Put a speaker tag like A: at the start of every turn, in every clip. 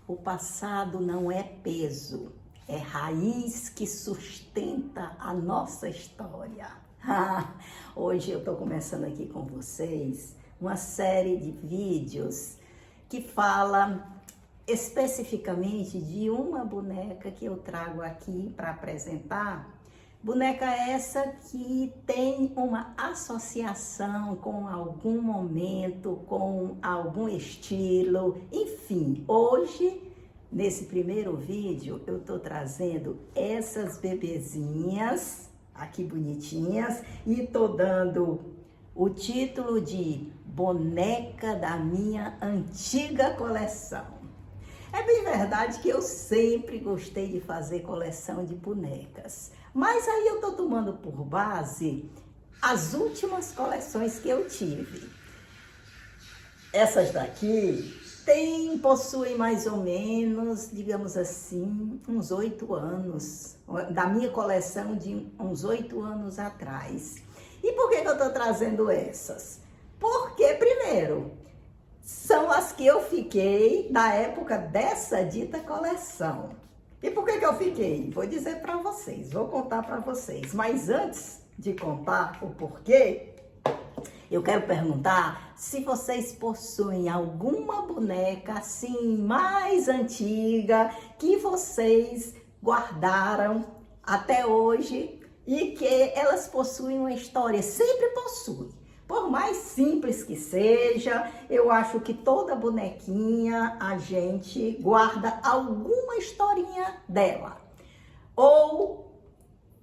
A: O passado não é peso, é raiz que sustenta a nossa história. Hoje eu estou começando aqui com vocês uma série de vídeos que fala especificamente de uma boneca que eu trago aqui para apresentar. Boneca essa que tem uma associação com algum momento, com algum estilo, enfim. Hoje, nesse primeiro vídeo, eu tô trazendo essas bebezinhas aqui bonitinhas e tô dando o título de Boneca da Minha Antiga Coleção. É bem verdade que eu sempre gostei de fazer coleção de bonecas, mas aí eu tô tomando por base as últimas coleções que eu tive. Essas daqui possuem mais ou menos, digamos assim, uns 8 anos, da minha coleção de uns 8 anos atrás. E por que eu tô trazendo essas? Porque, primeiro, são as que eu fiquei na época dessa dita coleção. E por que eu fiquei? Vou dizer para vocês, vou contar para vocês. Mas antes de contar o porquê, eu quero perguntar se vocês possuem alguma boneca assim mais antiga que vocês guardaram até hoje e que elas possuem uma história, sempre possuem. Por mais simples que seja, eu acho que toda bonequinha a gente guarda alguma historinha dela. Ou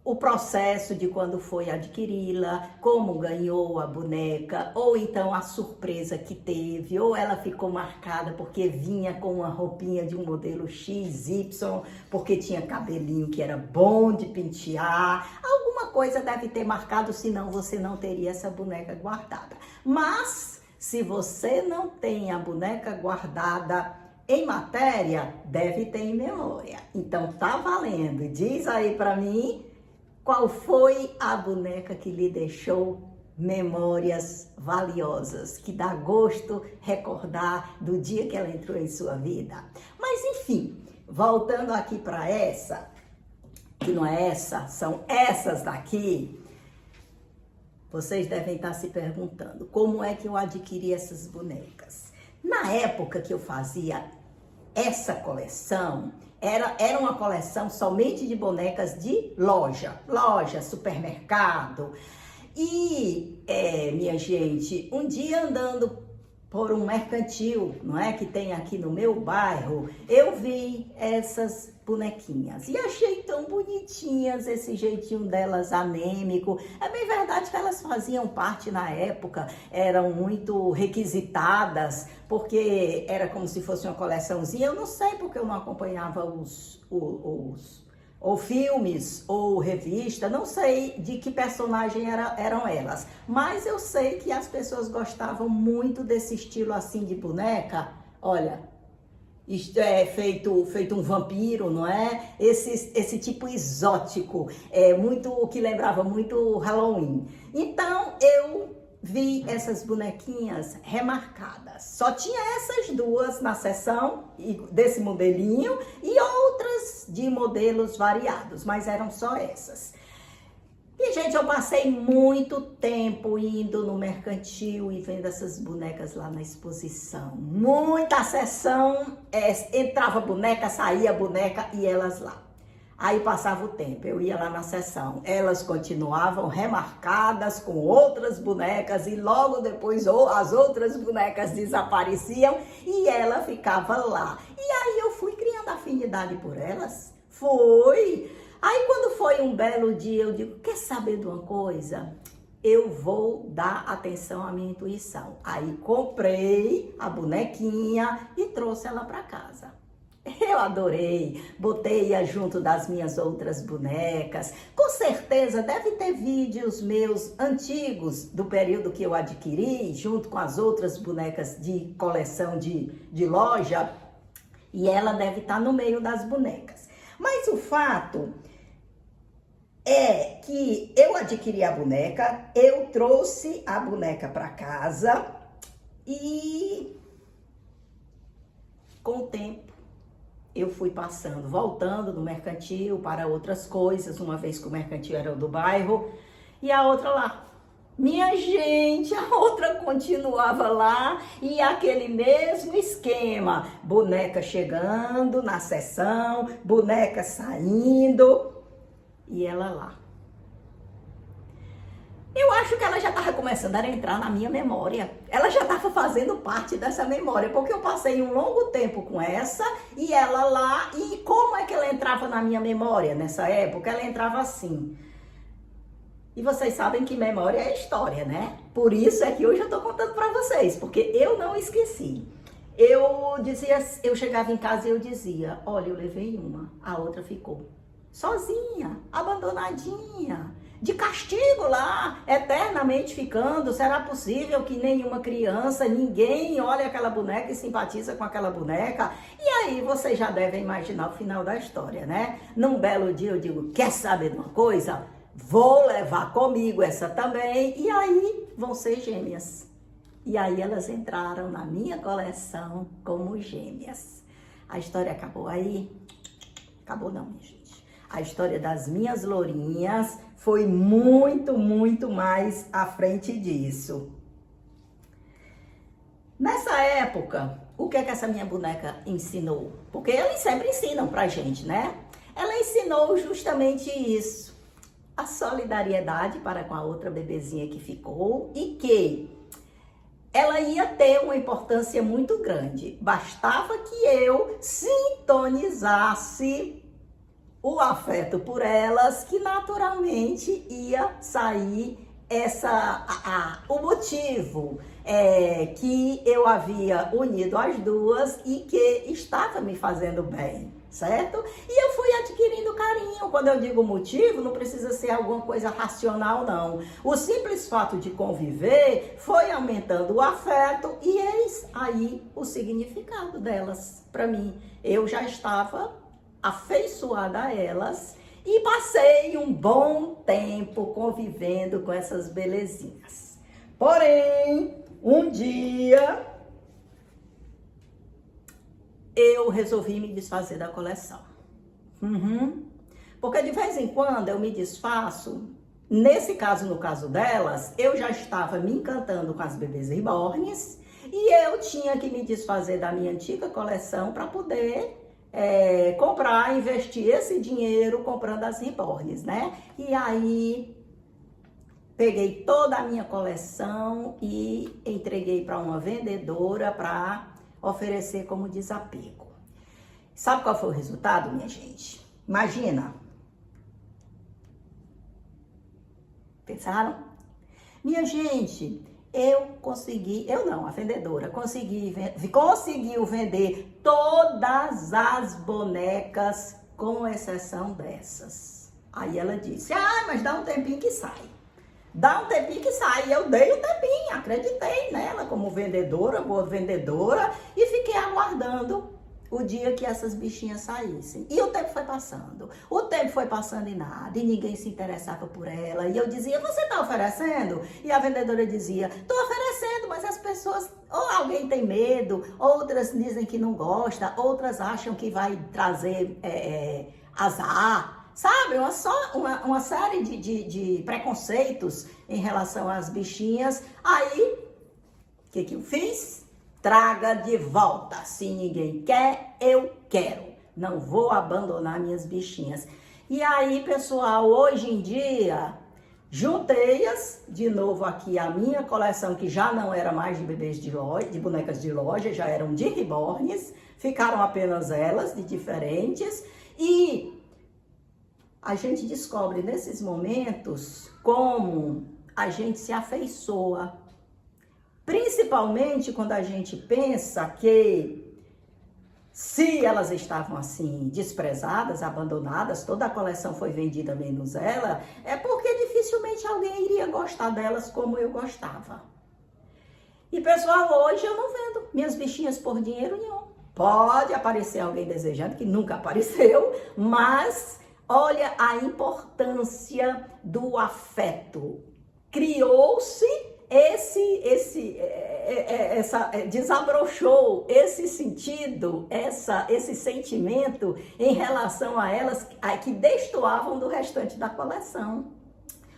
A: o processo de quando foi adquiri-la, como ganhou a boneca, ou então a surpresa que teve, ou ela ficou marcada porque vinha com uma roupinha de um modelo XY, porque tinha cabelinho que era bom de pentear. Alguma coisa deve ter marcado, senão você não teria essa boneca guardada. Mas, se você não tem a boneca guardada em matéria, deve ter em memória. Então, tá valendo. Diz aí pra mim qual foi a boneca que lhe deixou memórias valiosas, que dá gosto recordar do dia que ela entrou em sua vida. Mas, enfim, voltando aqui para essa, que não é essa, são essas daqui, vocês devem estar se perguntando como é que eu adquiri essas bonecas. Na época que eu fazia essa coleção, era uma coleção somente de bonecas de loja, supermercado. E, minha gente, um dia andando por um mercantil, não é, que tem aqui no meu bairro, eu vi essas bonequinhas e achei tão bonitinhas esse jeitinho delas anêmico. É bem verdade que elas faziam parte na época, eram muito requisitadas, porque era como se fosse uma coleçãozinha. Eu não sei porque eu não acompanhava ou filmes, ou revista, não sei de que personagem eram elas, mas eu sei que as pessoas gostavam muito desse estilo assim de boneca. Olha, isto é feito um vampiro, não é? Esse tipo exótico, muito, que lembrava muito Halloween. Então eu vi essas bonequinhas remarcadas. Só tinha essas duas na seção desse modelinho e outras de modelos variados, mas eram só essas. E, gente, eu passei muito tempo indo no mercantil e vendo essas bonecas lá na exposição. Muita sessão, entrava boneca, saía boneca e elas lá. Aí passava o tempo, eu ia lá na sessão, elas continuavam remarcadas com outras bonecas e logo depois as outras bonecas desapareciam e ela ficava lá. E aí eu fui criando afinidade por elas, Aí quando foi um belo dia, eu digo, quer saber de uma coisa? Eu vou dar atenção à minha intuição. Aí comprei a bonequinha e trouxe ela para casa. Eu adorei, botei-a junto das minhas outras bonecas. Com certeza deve ter vídeos meus antigos do período que eu adquiri, junto com as outras bonecas de coleção de loja, e ela deve estar no meio das bonecas. Mas o fato é que eu adquiri a boneca, eu trouxe a boneca para casa e com o tempo eu fui passando, voltando do mercantil para outras coisas, uma vez que o mercantil era o do bairro, e a outra lá. Minha gente, a outra continuava lá e aquele mesmo esquema, boneca chegando na sessão, boneca saindo e ela lá. Eu acho que ela já estava começando a entrar na minha memória. Ela já estava fazendo parte dessa memória, porque eu passei um longo tempo com essa e ela lá. E como é que ela entrava na minha memória nessa época? Ela entrava assim. E vocês sabem que memória é história, né? Por isso é que hoje eu tô contando para vocês, porque eu não esqueci. Eu chegava em casa e eu dizia, olha, eu levei uma, a outra ficou sozinha, abandonadinha, de castigo lá, eternamente ficando. Será possível que nenhuma criança, ninguém olha aquela boneca e simpatiza com aquela boneca? E aí vocês já devem imaginar o final da história, né? Num belo dia eu digo, quer saber de uma coisa? Vou levar comigo essa também, e aí vão ser gêmeas. E aí elas entraram na minha coleção como gêmeas. A história acabou aí? Acabou não, minha gente. A história das minhas lourinhas foi muito, muito mais à frente disso. Nessa época, o que é que essa minha boneca ensinou? Porque eles sempre ensinam pra gente, né? Ela ensinou justamente isso. A solidariedade para com a outra bebezinha que ficou e que ela ia ter uma importância muito grande. Bastava que eu sintonizasse o afeto por elas, que naturalmente ia sair o motivo que eu havia unido as duas e que estava me fazendo bem, certo? E eu fui adquirindo carinho. Quando eu digo motivo, não precisa ser alguma coisa racional, não. O simples fato de conviver foi aumentando o afeto e eis aí o significado delas para mim. Eu já estava afeiçoada a elas e passei um bom tempo convivendo com essas belezinhas. Porém, um dia eu resolvi me desfazer da coleção. Porque de vez em quando eu me desfaço. Nesse caso, no caso delas, eu já estava me encantando com as bebês reborns e eu tinha que me desfazer da minha antiga coleção para poder comprar, investir esse dinheiro comprando as reborns, né? E aí peguei toda a minha coleção e entreguei para uma vendedora para oferecer como desapego. Sabe qual foi o resultado, minha gente? Imagina. Pensaram? Minha gente, a vendedora conseguiu vender todas as bonecas, com exceção dessas. Aí ela disse, mas dá um tempinho que sai. Dá um tempinho que sai. E eu dei um tempinho, acreditei nela como vendedora, boa vendedora, e fiquei aguardando o dia que essas bichinhas saíssem. E o tempo foi passando. O tempo foi passando e nada. E ninguém se interessava por ela. E eu dizia, você está oferecendo? E a vendedora dizia, estou oferecendo, mas as pessoas, ou alguém tem medo, outras dizem que não gosta, outras acham que vai trazer azar. Sabe, uma série de preconceitos em relação às bichinhas. Aí, o que eu fiz? Traga de volta. Se ninguém quer, eu quero. Não vou abandonar minhas bichinhas. E aí, pessoal, hoje em dia, juntei-as de novo aqui a minha coleção, que já não era mais de bebês de loja, de bonecas de loja, já eram de reborns. Ficaram apenas elas, de diferentes. E a gente descobre nesses momentos como a gente se afeiçoa. Principalmente quando a gente pensa que se elas estavam assim desprezadas, abandonadas, toda a coleção foi vendida menos ela, é porque dificilmente alguém iria gostar delas como eu gostava. E pessoal, hoje eu não vendo minhas bichinhas por dinheiro nenhum. Pode aparecer alguém desejando, que nunca apareceu, mas olha a importância do afeto. Criou-se desabrochou esse sentido, esse sentimento em relação a elas que destoavam do restante da coleção.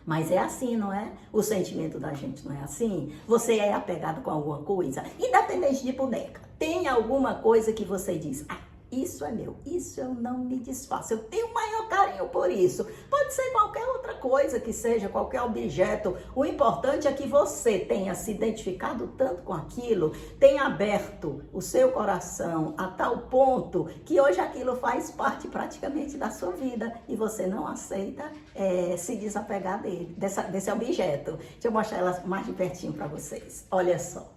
A: Mas é assim, não é? O sentimento da gente não é assim? Você é apegado com alguma coisa, independente de boneca. Tem alguma coisa que você diz, isso é meu, isso eu não me desfaço, eu tenho maior carinho por isso. Pode ser qualquer outra coisa que seja, qualquer objeto. O importante é que você tenha se identificado tanto com aquilo, tenha aberto o seu coração a tal ponto que hoje aquilo faz parte praticamente da sua vida e você não aceita se desapegar desse objeto. Deixa eu mostrar ela mais de pertinho para vocês. Olha só.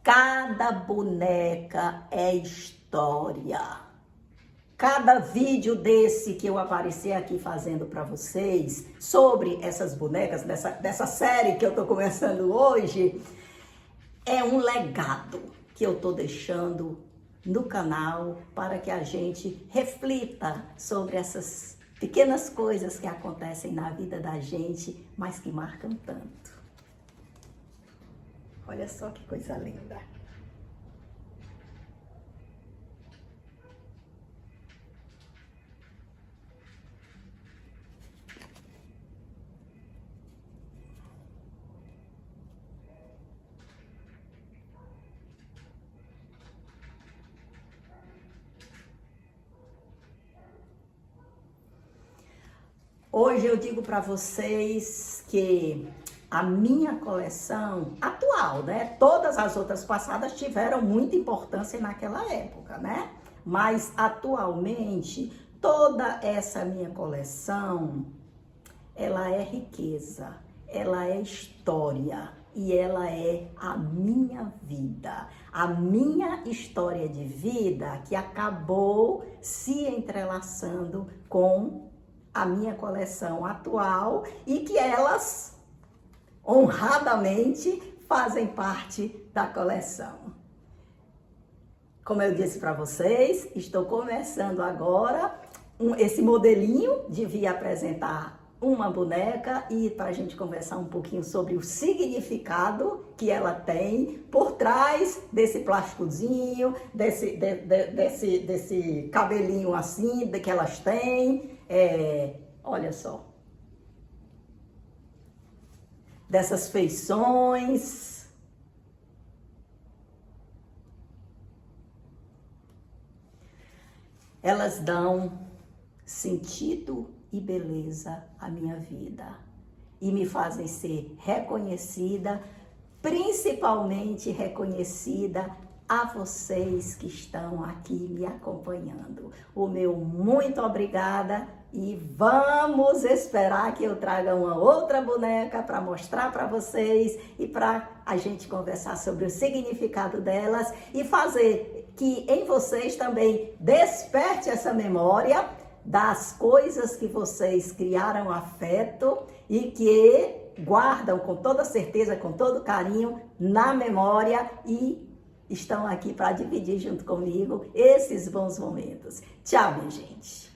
A: Cada boneca é história. Cada vídeo desse que eu apareci aqui fazendo para vocês sobre essas bonecas, dessa série que eu estou começando hoje, é um legado que eu estou deixando no canal para que a gente reflita sobre essas pequenas coisas que acontecem na vida da gente, mas que marcam tanto. Olha só que coisa linda. Hoje eu digo para vocês que a minha coleção atual, né? Todas as outras passadas tiveram muita importância naquela época, né? Mas atualmente toda essa minha coleção, ela é riqueza, ela é história e ela é a minha vida. A minha história de vida que acabou se entrelaçando com a minha coleção atual e que elas honradamente fazem parte da coleção. Como eu disse para vocês, estou começando agora esse modelinho, devia apresentar uma boneca e para a gente conversar um pouquinho sobre o significado que ela tem por trás desse plásticozinho, desse cabelinho assim que elas têm. Olha só. Dessas feições. Elas dão sentido e beleza à minha vida e me fazem ser reconhecida, principalmente reconhecida a vocês que estão aqui me acompanhando. O meu muito obrigada e vamos esperar que eu traga uma outra boneca para mostrar para vocês e para a gente conversar sobre o significado delas e fazer que em vocês também desperte essa memória das coisas que vocês criaram afeto e que guardam com toda certeza, com todo carinho na memória e estão aqui para dividir junto comigo esses bons momentos. Tchau, minha gente!